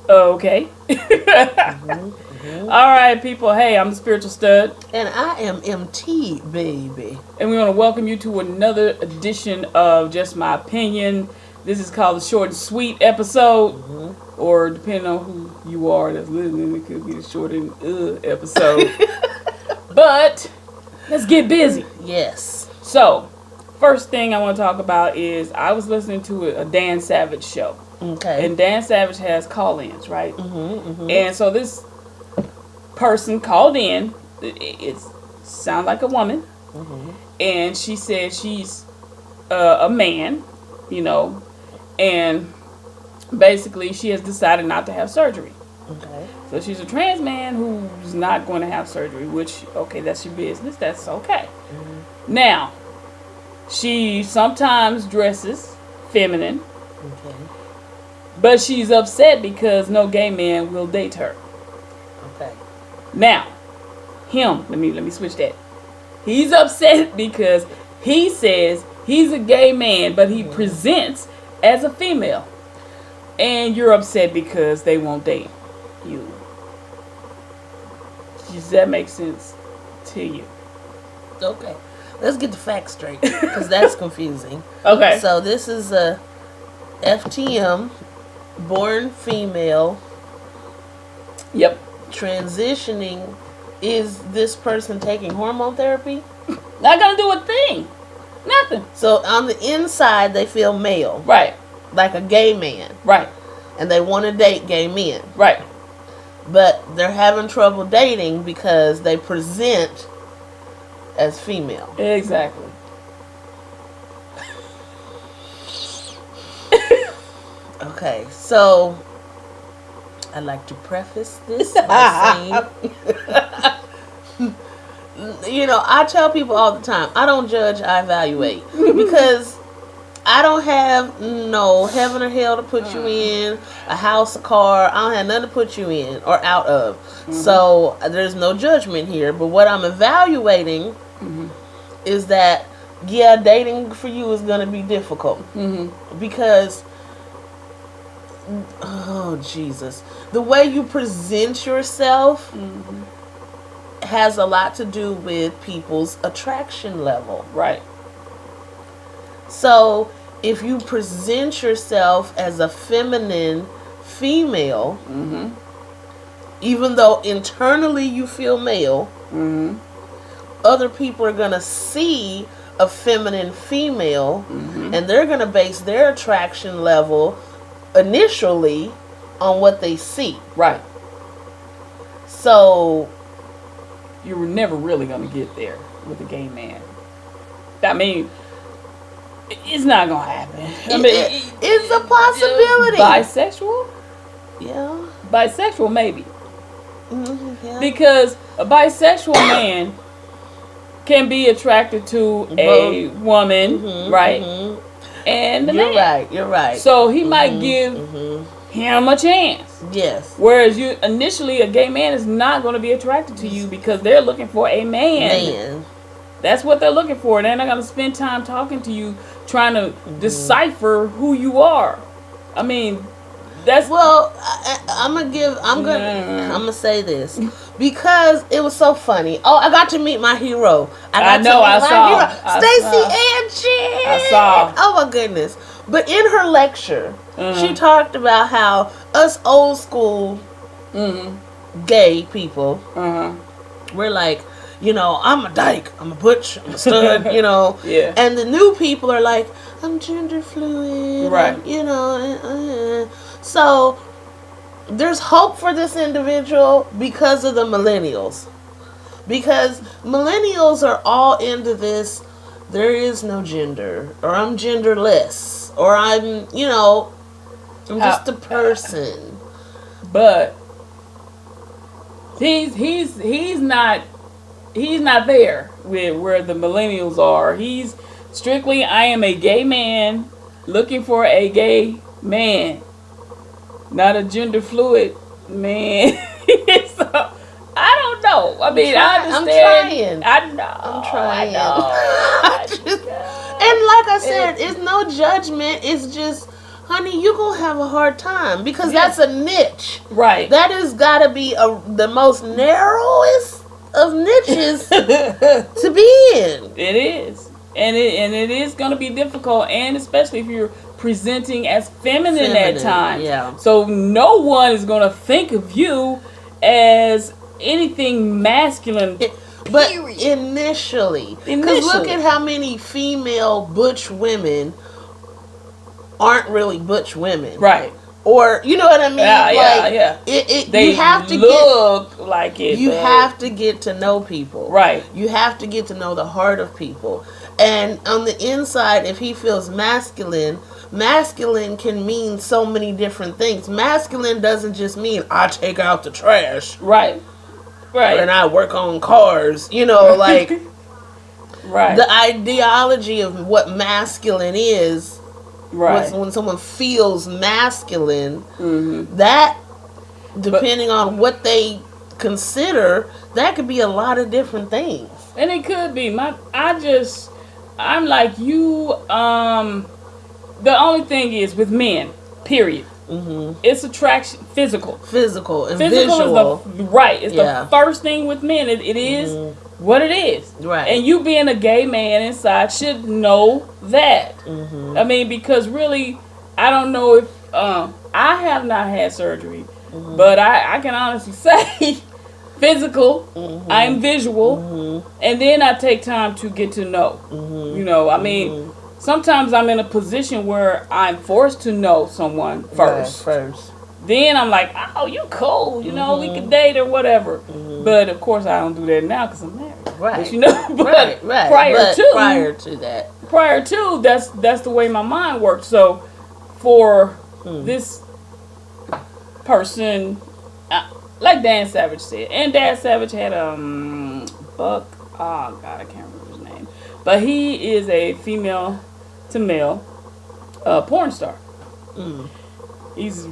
Okay. Mm-hmm. All right, people. Hey, I'm the spiritual stud, And I am MT, baby. and we want to welcome you to another edition of Just My Opinion. This is called the short and sweet episode, Mm-hmm. or depending on who you are that's listening, it could be the short and episode. But let's get busy. Yes. So, first thing I want to talk about is I was listening to a Dan Savage show, Okay. and Dan Savage has call-ins, right? Mm-hmm. Mm-hmm. And so this person called in. It sounds like a woman, Mm-hmm. and she said she's a man, you know, and basically she has decided not to have surgery. Okay. So she's a trans man who's not going to have surgery, which, okay, that's your business. That's okay. Mm-hmm. Now, she sometimes dresses feminine, Okay. but she's upset because no gay man will date her. Okay. Now, let me switch that. He's upset because he says he's a gay man, but he presents as a female. And you're upset because they won't date you. Does that make sense to you? Okay. Let's get the facts straight, because that's confusing. Okay. So this is a FTM, born female, Yep. transitioning. Is this person taking hormone therapy? Not gonna do a thing. Nothing. So on the inside, they feel male, Right. like a gay man, Right. and they want to date gay men. Right. But they're having trouble dating because they present as female. Exactly. Okay, so I'd like to preface this by saying, I tell people all the time, I don't judge, I evaluate. Because I don't have no heaven or hell to put you in, a house, a car. I don't have nothing to put you in or out of. Mm-hmm. So there's no judgment here. But what I'm evaluating is that, yeah, dating for you is going to be difficult. Mm-hmm. Because, oh, Jesus. The way you present yourself has a lot to do with people's attraction level. Right. So, if you present yourself as a feminine female, even though internally you feel male, other people are going to see a feminine female, and they're going to base their attraction level initially on what they see. Right. So, You were never really gonna get there with a gay man. I mean, it's not gonna happen. I mean, it's a possibility. Bisexual? Yeah. Bisexual, maybe. Yeah. Because a bisexual man can be attracted to a woman, right? And the man. You're right. So he might give him a chance. Yes. Whereas initially a gay man is not going to be attracted to you because they're looking for a man. That's what they're looking for. They're not going to spend time talking to you, trying to decipher who you are. I mean, that's I'm gonna say this because it was so funny. Oh, I got to meet my hero. I saw Stacey Angie. I saw. Oh my goodness! But in her lecture, she talked about how us old school gay people, we're like, I'm a dyke, I'm a butch, I'm a stud, Yeah. And the new people are like, I'm gender fluid, right? So there's hope for this individual because of the millennials. Because millennials are all into this, there is no gender, or I'm genderless, or I'm just a person. But he's not there with where the millennials are. He's strictly, I am a gay man looking for a gay man, not a gender fluid man. So, I don't know. I mean, I understand. I'm trying. I know. And like I said, it's no judgment. It's just honey, you're going to have a hard time because that's a niche. Right. That has got to be the most narrowest of niches to be in. It is. And it is going to be difficult, and especially if you're presenting as feminine at times. Yeah. So no one is going to think of you as anything masculine. But initially. Because look at how many female butch women aren't really butch women. Right. Or, you know what I mean? Yeah. They you have to look like it. You have to get to know people. Right. You have to get to know the heart of people. And on the inside, if he feels masculine can mean so many different things. Masculine doesn't just mean I take out the trash. Right. And I work on cars. You know, like right. The ideology of what masculine is. Right. When someone feels masculine, that depending on what they consider, that could be a lot of different things. And it could be. I'm like you. The only thing is with men, period. It's attraction, physical and physical visual. It's the first thing with men. It is what it is. Right. And you being a gay man inside should know that. I mean, because really, I don't know if I have not had surgery, but I can honestly say. Physical, I'm visual, and then I take time to get to know. You know, I mean, sometimes I'm in a position where I'm forced to know someone first. Then I'm like, oh, you cool, you know, we can date or whatever. But of course, I don't do that now because I'm married. Right. But, you know, prior to that, that's the way my mind works. So for this person. Like Dan Savage said, and Dan Savage had Buck. Oh God, I can't remember his name, but he is a female to male porn star. He's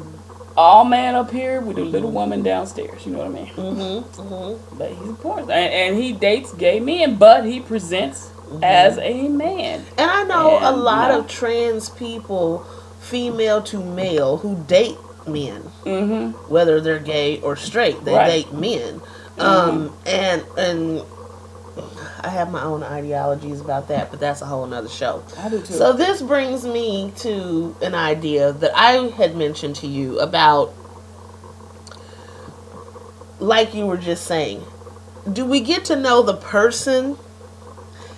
all man up here with a little woman downstairs. You know what I mean? But he's a porn star, and he dates gay men, but he presents as a man. And I know a lot of trans people, female to male, who date men, whether they're gay or straight, they date men, and I have my own ideologies about that, but that's a whole nother show. I do too. So this brings me to an idea that I had mentioned to you about, like you were just saying, do we get to know the person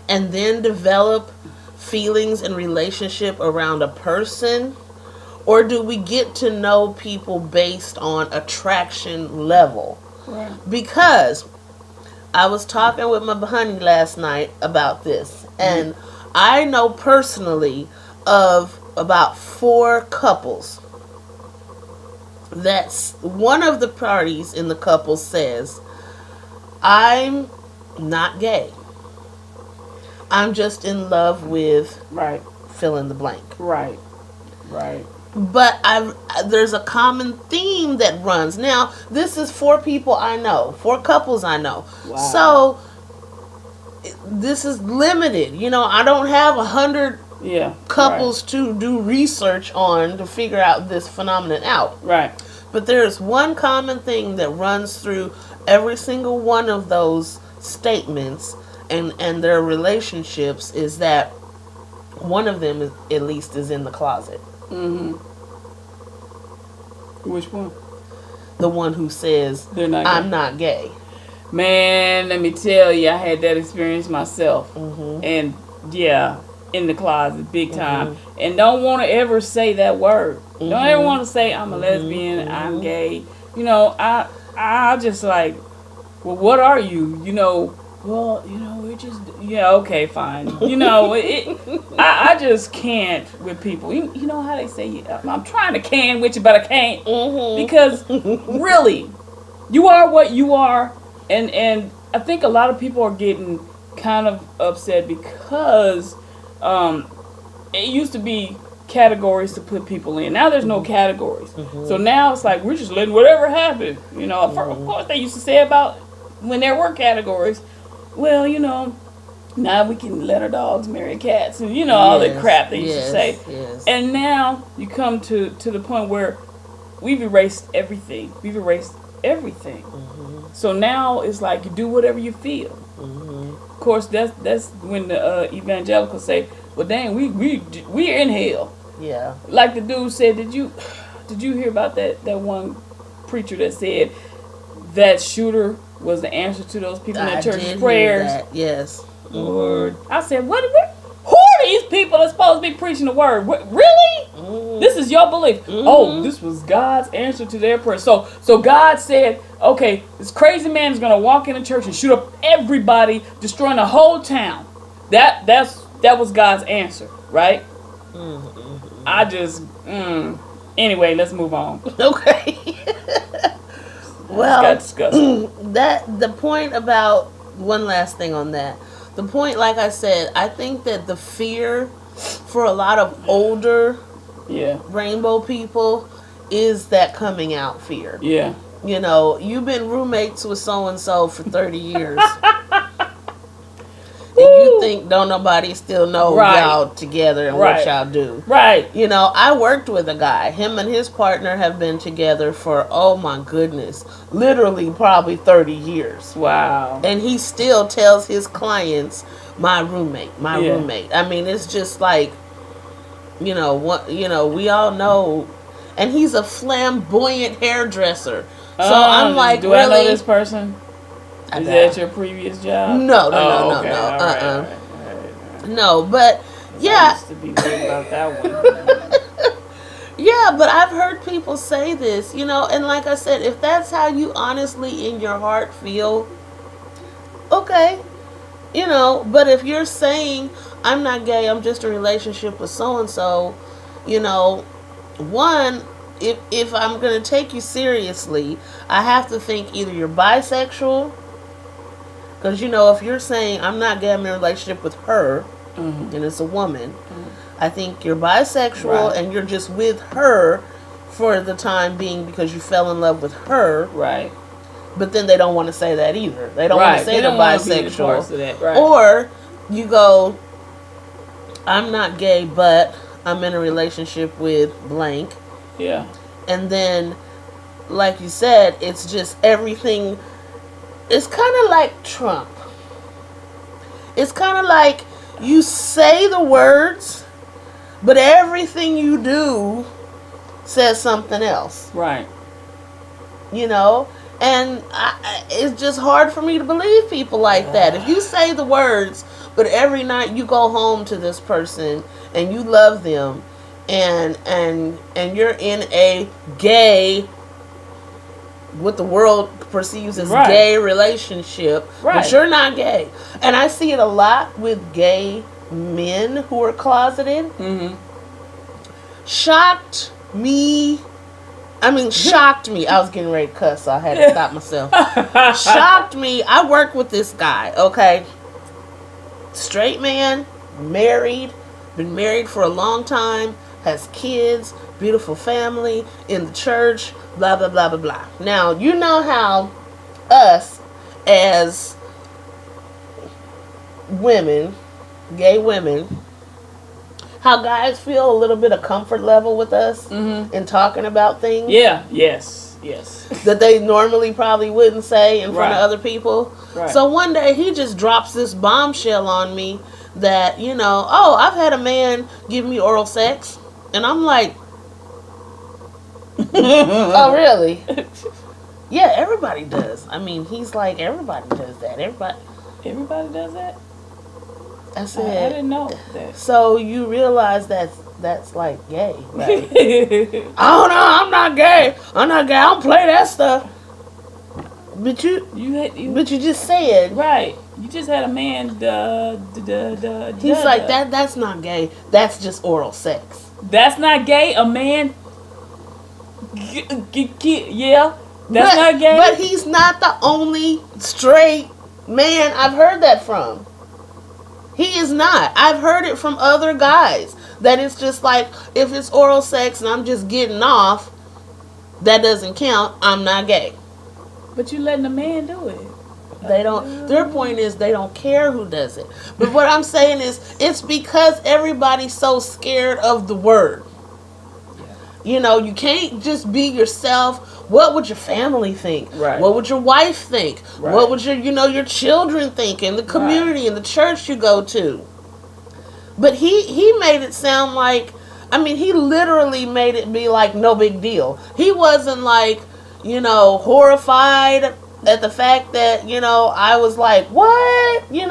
and then develop feelings and relationship around a person? Or do we get to know people based on attraction level? Right. Because I was talking with my honey last night about this. And I know personally of about 4 couples that's one of the parties in the couple says, I'm not gay. I'm just in love with fill in the blank. Right. But there's a common theme that runs. Now, this is 4 people I know, 4 couples I know. Wow. So this is limited. You know, I don't have 100 couples to do research on to figure out this phenomenon out. Right. But there's one common thing that runs through every single one of those statements and their relationships is that one of them is, at least, is in the closet. Which one? The one who says, I'm not gay. Man, let me tell you, I had that experience myself. And in the closet, big time. And don't want to ever say that word. Don't ever want to say, I'm a lesbian, I'm gay. You know, I just like, well, what are you? You know, well, you know, we're just, okay, fine. You know, I just can't with people. You know how they say, I'm trying to can with you, but I can't. Because really, you are what you are. And I think a lot of people are getting kind of upset because it used to be categories to put people in. Now there's no categories. So now it's like we're just letting whatever happen. You know, of course they used to say about when there were categories, well, you know, Now we can let our dogs marry cats, and all that crap they used to say. Yes. And now you come to the point where we've erased everything. We've erased everything. So now it's like you do whatever you feel. Of course, that's when the evangelicals say, "Well, dang, we're in hell." Yeah. Like the dude said, did you hear about that one preacher that said that shooter was the answer to those people in the church's prayers? Hear that. Yes. Lord, I said, what? Who are these people that's supposed to be preaching the word? Really? This is your belief? Oh, this was God's answer to their prayer. So God said, okay, this crazy man is gonna walk in the church and shoot up everybody, destroying the whole town. That was God's answer, right? I just anyway, let's move on. Okay. Well, got disgusting. The point about one last thing on that. The point, like I said, I think that the fear for a lot of older rainbow people is that coming out fear. Yeah. You've been roommates with so and so for 30 years. And you think don't nobody still know y'all together and what y'all do. Right. I worked with a guy. Him and his partner have been together for, oh my goodness, literally probably 30 years. Wow. And he still tells his clients, my roommate. I mean, it's just like, we all know. And he's a flamboyant hairdresser. So I'm like, do really? I know this person? Is that your previous job? No. Okay. All right. No, but yeah. I used to be weird about that one. Yeah, but I've heard people say this, and like I said, if that's how you honestly in your heart feel, okay, but if you're saying, I'm not gay, I'm just in a relationship with so-and-so, one, if I'm going to take you seriously, I have to think either you're bisexual, because, if you're saying, I'm not gay, I'm in a relationship with her, and it's a woman, I think you're bisexual and you're just with her for the time being because you fell in love with her. Right. But then they don't want to say that either. They don't want to say they're bisexual. Right. Or you go, I'm not gay, but I'm in a relationship with blank. Yeah. And then, like you said, it's just everything. It's kind of like Trump. It's kind of like you say the words, but everything you do says something else. Right. And it's just hard for me to believe people like that. If you say the words, but every night you go home to this person and you love them, and you're in a gay, what the world perceives as gay relationship, but you're not gay. And I see it a lot with gay men who are closeted. Shocked me. I was getting ready to cuss, so I had to stop myself. Shocked me. I work with this guy, okay? Straight man, married, been married for a long time, has kids, beautiful family, in the church, blah, blah, blah, blah, blah. Now, you know how us as women, gay women, how guys feel a little bit of comfort level with us in talking about things. Yeah, yes. That they normally probably wouldn't say in front of other people. Right. So one day he just drops this bombshell on me that, I've had a man give me oral sex. And I'm like, oh, really? Yeah, everybody does. I mean, he's like, everybody does that. Everybody does that? I said, I didn't know that. So you realize that's like gay, right? Oh no, I'm not gay. I don't play that stuff. But you just said right. You just had a man. He's like that's not gay. That's just oral sex. That's not gay. A man. Yeah, that's not gay. But he's not the only straight man I've heard that from. He is not. I've heard it from other guys that it's just like, if it's oral sex and I'm just getting off, that doesn't count. I'm not gay. But you letting a man do it. They don't. Their point is they don't care who does it. But what I'm saying is, it's because everybody's so scared of the word. You know, you can't just be yourself. What would your family think? Right. What would your wife think? Right. What would your children think in the community, in the church you go to? But he made it sound like, I mean, he literally made it be like no big deal. He wasn't like, horrified at the fact that, I was like, what? You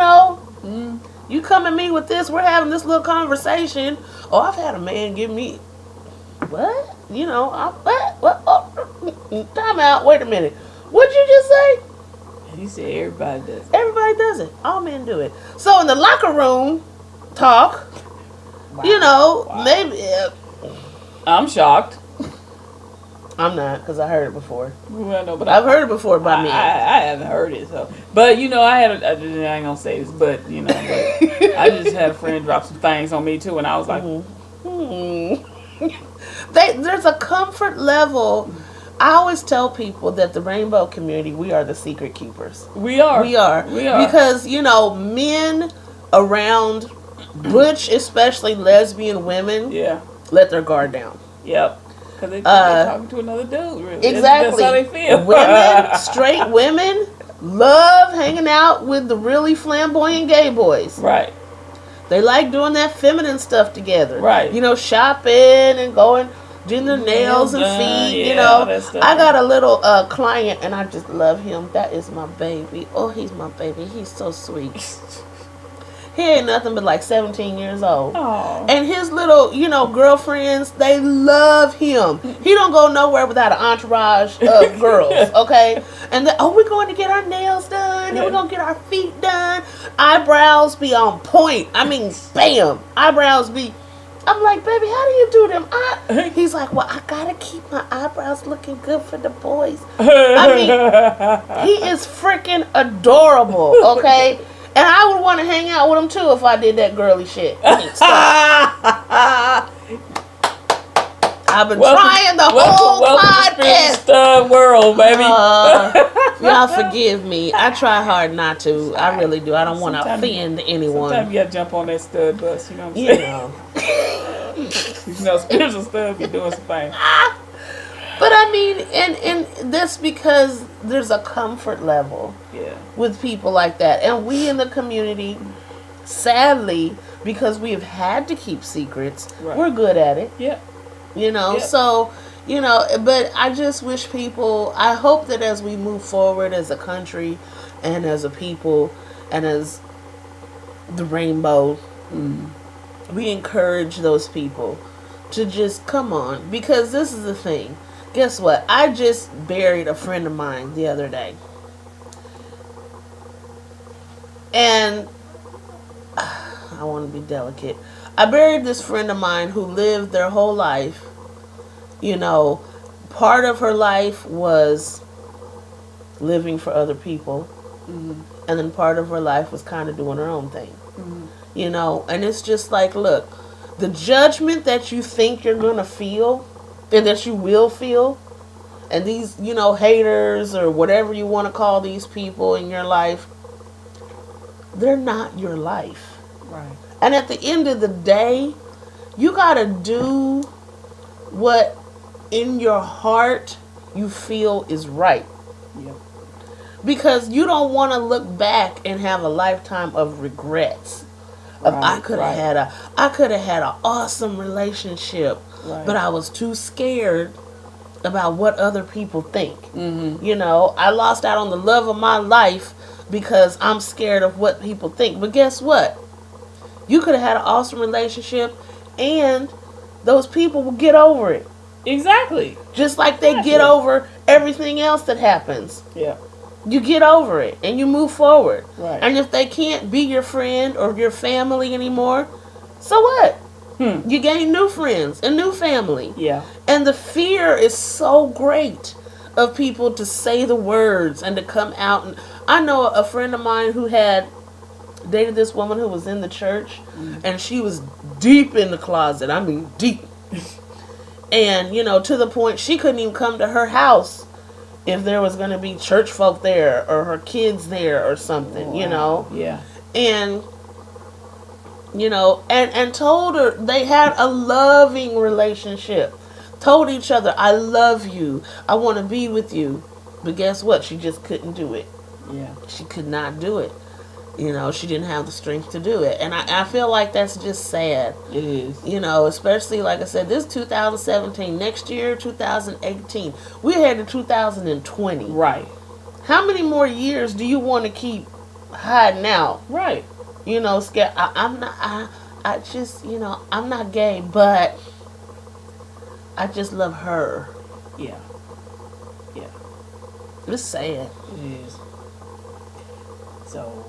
come at me with this, we're having this little conversation. Oh, I've had a man give me, what? Time out, wait a minute. What'd you just say? He said everybody does it. Everybody does it. All men do it. So in the locker room talk, Wow. maybe... I'm shocked. I'm not, because I heard it before. Well, no, but I've heard it before by me. I haven't heard it, so. But I ain't gonna say this, but but I just had a friend drop some things on me too, and I was like, There's a comfort level. I always tell people that the rainbow community, we are the secret keepers. We are. Because men around butch, especially lesbian women, let their guard down. Yep. Because they're talking to another dude, really. Exactly. That's how they feel. Women, straight women, love hanging out with the really flamboyant gay boys. Right. They like doing that feminine stuff together. Right. Shopping and going, doing their nails and feet. I got a little client, and I just love him. That is my baby. Oh, he's my baby. He's so sweet. He ain't nothing but like 17 years old. Aww. And his little, girlfriends, they love him. He don't go nowhere without an entourage of girls, okay? And we're going to get our nails done, and we're going to get our feet done. Eyebrows be on point. I mean, bam. Eyebrows be... I'm like, baby, how do you do them? He's like, well, I got to keep my eyebrows looking good for the boys. I mean, he is freaking adorable, okay? And I would want to hang out with him too if I did that girly shit. I've been trying the whole podcast. Welcome to world, baby. Y'all forgive me. I try hard not to. I really do. I don't want to offend anyone. Sometimes you gotta jump on that stud bus. You know what I'm saying? Spiritual stuff. You're doing some things. But I mean, and that's because there's a comfort level with people like that. And we in the community, sadly, because we have had to keep secrets, we're good at it. Yeah. So, but I just wish people, I hope that as we move forward as a country and as a people and as the rainbow, we encourage those people to just come on. Because this is the thing. Guess what? I just buried a friend of mine the other day. And I want to be delicate. I buried this friend of mine who lived their whole life. Part of her life was living for other people. And then part of her life was kind of doing her own thing. And it's just like, look, the judgment that you think you're going to feel and that you will feel, and these, haters or whatever you want to call these people in your life, they're not your life. Right. And at the end of the day, you got to do what in your heart you feel is right. Yep. Because you don't want to look back and have a lifetime of regrets. I could have had an awesome relationship, but I was too scared about what other people think. I lost out on the love of my life because I'm scared of what people think. But guess what? You could have had an awesome relationship, and those people will get over it. Exactly. Just like they get over everything else that happens. Yeah. You get over it and you move forward. Right. And if they can't be your friend or your family anymore, so what? You gain new friends and new family. Yeah. And the fear is so great of people to say the words and to come out. And I know a friend of mine who had dated this woman who was in the church, and she was deep in the closet. I mean, deep. And, to the point she couldn't even come to her house if there was going to be church folk there or her kids there or something, you know. Yeah. And and told her they had a loving relationship. Told each other, I love you. I want to be with you. But guess what? She just couldn't do it. Yeah. She could not do it. She didn't have the strength to do it. And I feel like that's just sad. It is. Especially, like I said, this 2017. Next year, 2018. We're headed to 2020. Right. How many more years do you want to keep hiding out? Right. Scared. I'm not gay, but I just love her. Yeah. Yeah. It's sad. It is. So,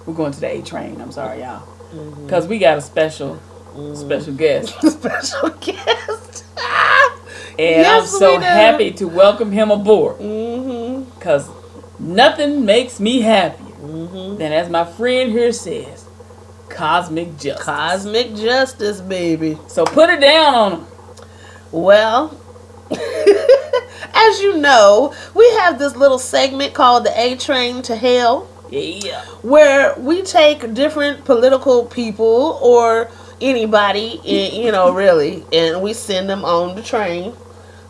we're going to the A train. I'm sorry, y'all. Because we got a special guest. Special guest. And Yes, I'm so we do. happy to welcome him aboard. Mm-hmm. Because nothing makes me happier Mm-hmm. than, as my friend here says, cosmic justice. Cosmic justice, baby. So put it down on him. Well, as you know, we have this little segment called the A Train to Hell, Yeah. where we take different political people or anybody, really, and we send them on the train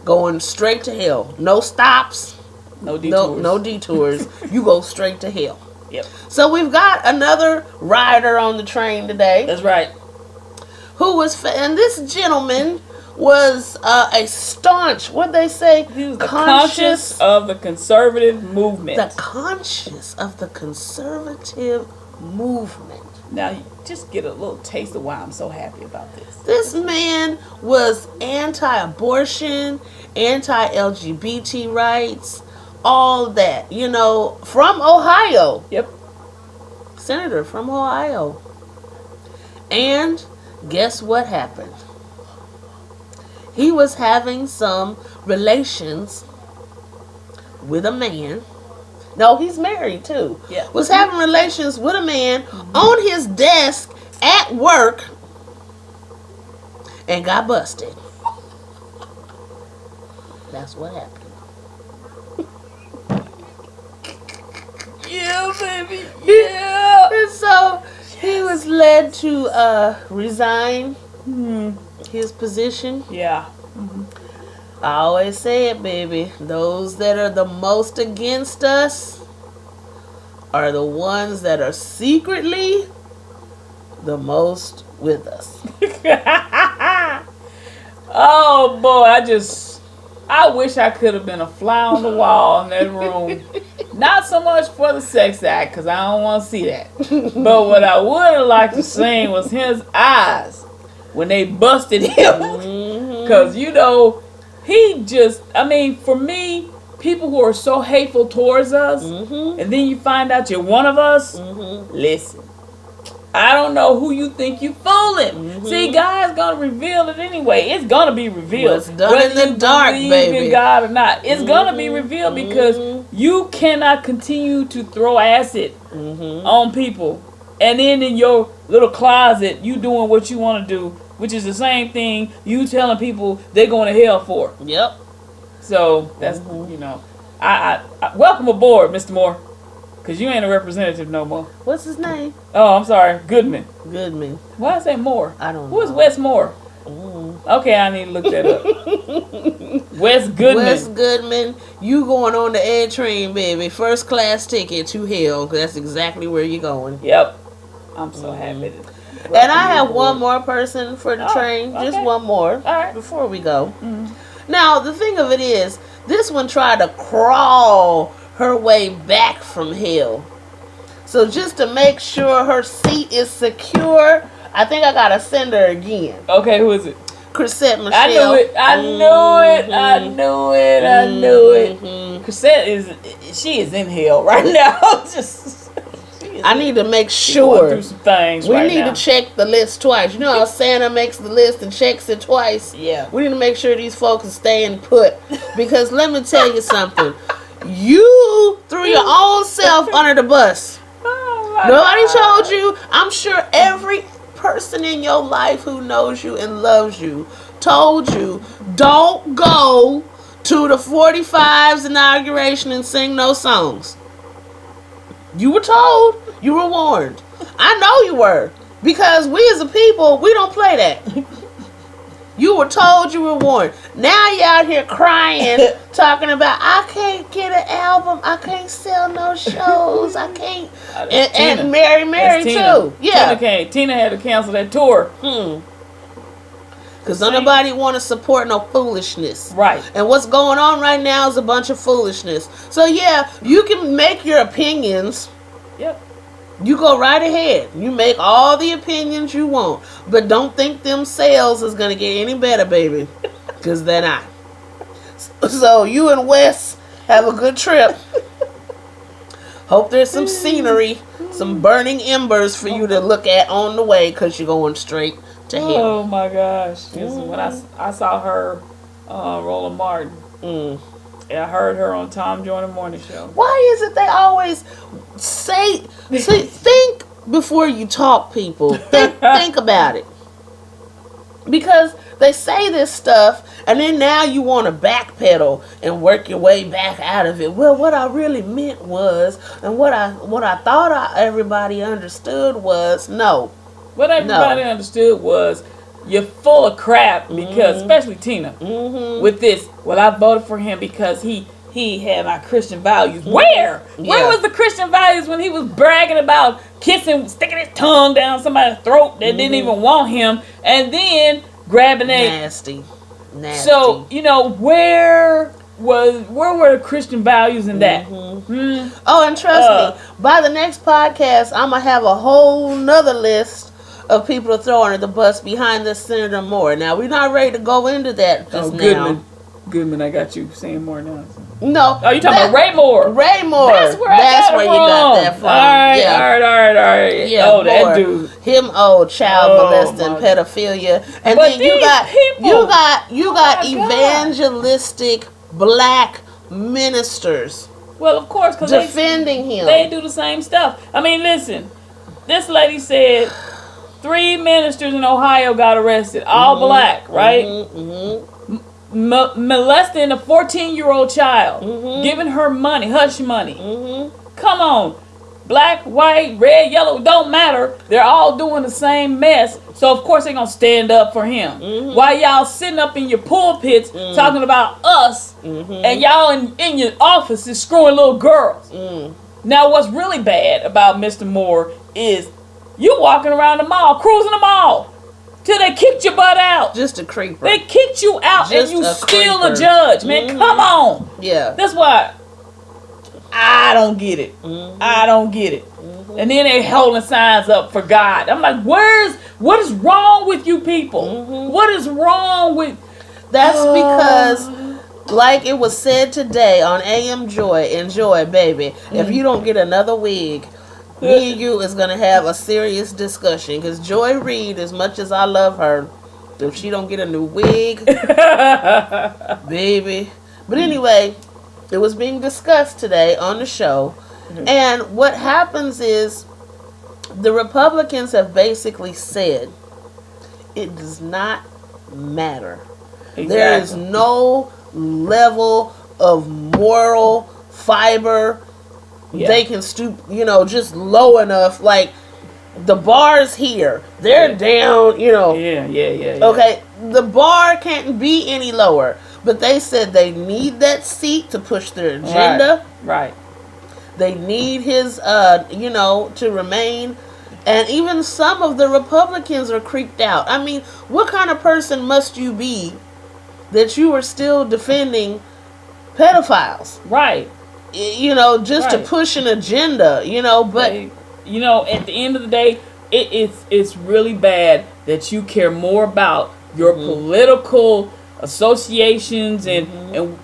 going straight to hell. No stops, No detours. no detours. You go straight to hell. Yep. So we've got another rider on the train today That's right. who was, and this gentleman was a staunch, what'd they say? He was the conscious of the conservative movement. The conscious of the conservative movement. Now, you just get a little taste of why I'm so happy about this. This man was anti-abortion, anti-LGBT rights, all that. From Ohio. Yep. Senator from Ohio. And guess what happened? He was having some relations with a man. No, he's married too. Yeah. Was having relations with a man on his desk at work and got busted. That's what happened. Yeah, baby. Yeah. And so he was led to resign his position. Yeah. I always say it, baby. Those that are the most against us are the ones that are secretly the most with us. Oh boy, I wish I could have been a fly on the wall in that room. Not so much for the sex act, because I don't want to see that. But what I would have liked to see was his eyes when they busted him. Because, for me, people who are so hateful towards us, and then you find out you're one of us, listen. I don't know who you think you fooling. See, God's gonna reveal it anyway. It's gonna be revealed. What's done in the dark, believe baby. in God or not, it's gonna be revealed because you cannot continue to throw acid on people, and then in your little closet, you doing what you want to do, which is the same thing you telling people they're going to hell for. Yep. So that's I welcome aboard, Mr. Moore. Because you ain't a representative no more. What's his name? Oh, I'm sorry. Goodman. Goodman. Why I say Moore? I don't know. Who is Wes Moore? Okay, I need to look that up. Wes Goodman. Wes Goodman, you going on the A train, baby. First class ticket to hell, 'cause that's exactly where you're going. Yep. I'm so happy. And I have one more person for the train. Just okay. one more. All right. Before we go. Now, the thing of it is, this one tried to crawl her way back from hell. So just to make sure her seat is secure, I think I gotta send her again. Okay, who is it? Chrisette Michelle. I knew it. I knew it. Chrisette she is in hell right now. I need to make Going sure. through some things We right need now. to check the list twice. You know how Santa makes the list and checks it twice? Yeah. We need to make sure these folks are staying put. Because let me tell you something. You threw your own self under the bus. Oh my Nobody God. told you. I'm sure every person in your life who knows you and loves you told you, don't go to the 45's inauguration and sing no songs. You were told. You were warned. I know you were. Because we as a people, we don't play that. You were told, you were warned. Now you out here crying, talking about, I can't get an album. I can't sell no shows. I can't. And Mary too. Yeah. Tina had to cancel that tour. Because nobody want to support no foolishness. Right. And what's going on right now is a bunch of foolishness. So yeah, you can make your opinions. Yep. You go right ahead. You make all the opinions you want. But don't think them sales is going to get any better, baby. Because they're not. So you and Wes have a good trip. Hope there's some scenery, some burning embers for you to look at on the way, because you're going straight to hell. Oh my gosh. When I saw her, Roland Martin. I heard her on Tom Joyner Morning Show. Why is it they always say think before you talk, people? Think about it. Because they say this stuff, and then now you want to backpedal and work your way back out of it. Well, what I really meant was, and what I thought everybody understood was, no. What everybody understood was, you're full of crap because, especially Tina, with this. Well, I voted for him because he had my Christian values. Where? Yeah. Where was the Christian values when he was bragging about sticking his tongue down somebody's throat that didn't even want him, and then grabbing nasty. So where were the Christian values in that? Oh, and trust me, by the next podcast, I'm gonna have a whole nother list of people to throw under the bus behind this Senator Moore. Now, we're not ready to go into that just now. Goodman, I got you saying more now. No. Oh, you talking about Ray Moore? Ray Moore. That's where you got that from. All right. Yeah, Moore. That dude. Him, child molesting, pedophilia, and but then you got evangelistic black ministers. Well, of course, because defending him. They do the same stuff. I mean, listen. This lady said 3 ministers in Ohio got arrested, all black, right? Molesting a 14-year-old child, giving her money, hush money. Come on. Black, white, red, yellow, don't matter. They're all doing the same mess. So, of course, they're going to stand up for him. While y'all sitting up in your pulpits talking about us, and y'all in your offices screwing little girls. Now, what's really bad about Mr. Moore is you walking around the mall, cruising the mall, till they kicked your butt out. Just a creeper. They kicked you out, and you still a judge, man. Come on. Yeah. That's why I don't get it. I don't get it. And then they holding signs up for God. I'm like, what is wrong with you people? What is wrong with... That's because, like it was said today on AM Joy, enjoy, baby. If you don't get another wig, me and you is going to have a serious discussion. Because Joy Reid, as much as I love her, if she don't get a new wig, baby. But anyway, it was being discussed today on the show. And what happens is the Republicans have basically said it does not matter. Exactly. There is no level of moral fiber they can stoop, just low enough. Like, the bar's here. They're down, Yeah. Okay, the bar can't be any lower. But they said they need that seat to push their agenda. Right. They need his, to remain. And even some of the Republicans are creeped out. I mean, what kind of person must you be that you are still defending pedophiles? Right. To push an agenda, but... at the end of the day, it's really bad that you care more about your political associations and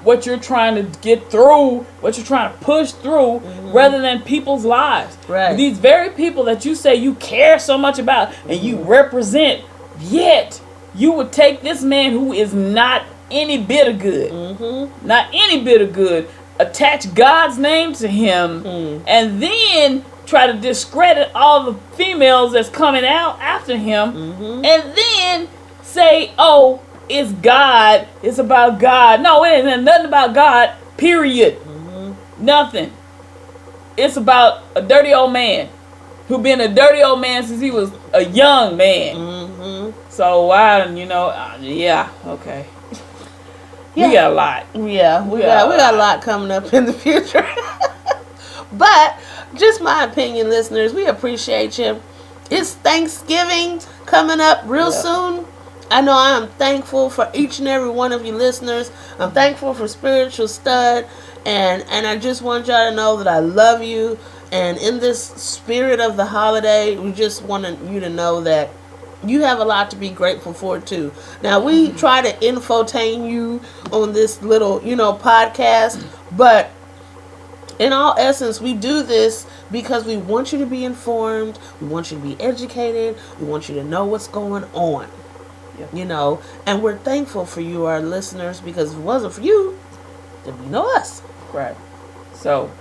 what you're trying to get through, what you're trying to push through, rather than people's lives. Right. These very people that you say you care so much about and you represent, yet you would take this man who is not any bit of good, not any bit of good, attach God's name to him, and then try to discredit all the females that's coming out after him, and then say, it's God. It's about God. No, it ain't nothing about God. Period. Nothing. It's about a dirty old man who been a dirty old man since he was a young man. So why, yeah, okay. Yeah. We got a lot. Yeah, we got a lot coming up in the future. But just my opinion, listeners, we appreciate you. It's Thanksgiving coming up real soon. I know I am thankful for each and every one of you listeners. I'm thankful for Spiritual Stud, and I just want y'all to know that I love you. And in this spirit of the holiday, we just want you to know that you have a lot to be grateful for too. Now, we try to infotain you on this little, podcast, but in all essence, we do this because we want you to be informed, we want you to be educated, we want you to know what's going on. And we're thankful for you, our listeners, because if it wasn't for you, there'd be no us. Right. So,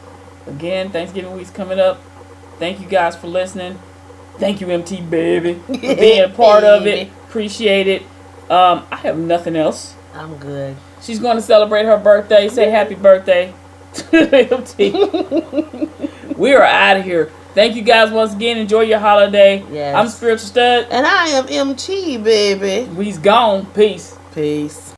again, Thanksgiving week's coming up. Thank you guys for listening. Thank you, MT baby, for being a part of it. Appreciate it. I have nothing else. I'm good. She's going to celebrate her birthday. Say happy birthday to MT. We are out of here. Thank you guys once again. Enjoy your holiday. Yes. I'm Spiritual Stud. And I am MT, baby. We's gone. Peace. Peace.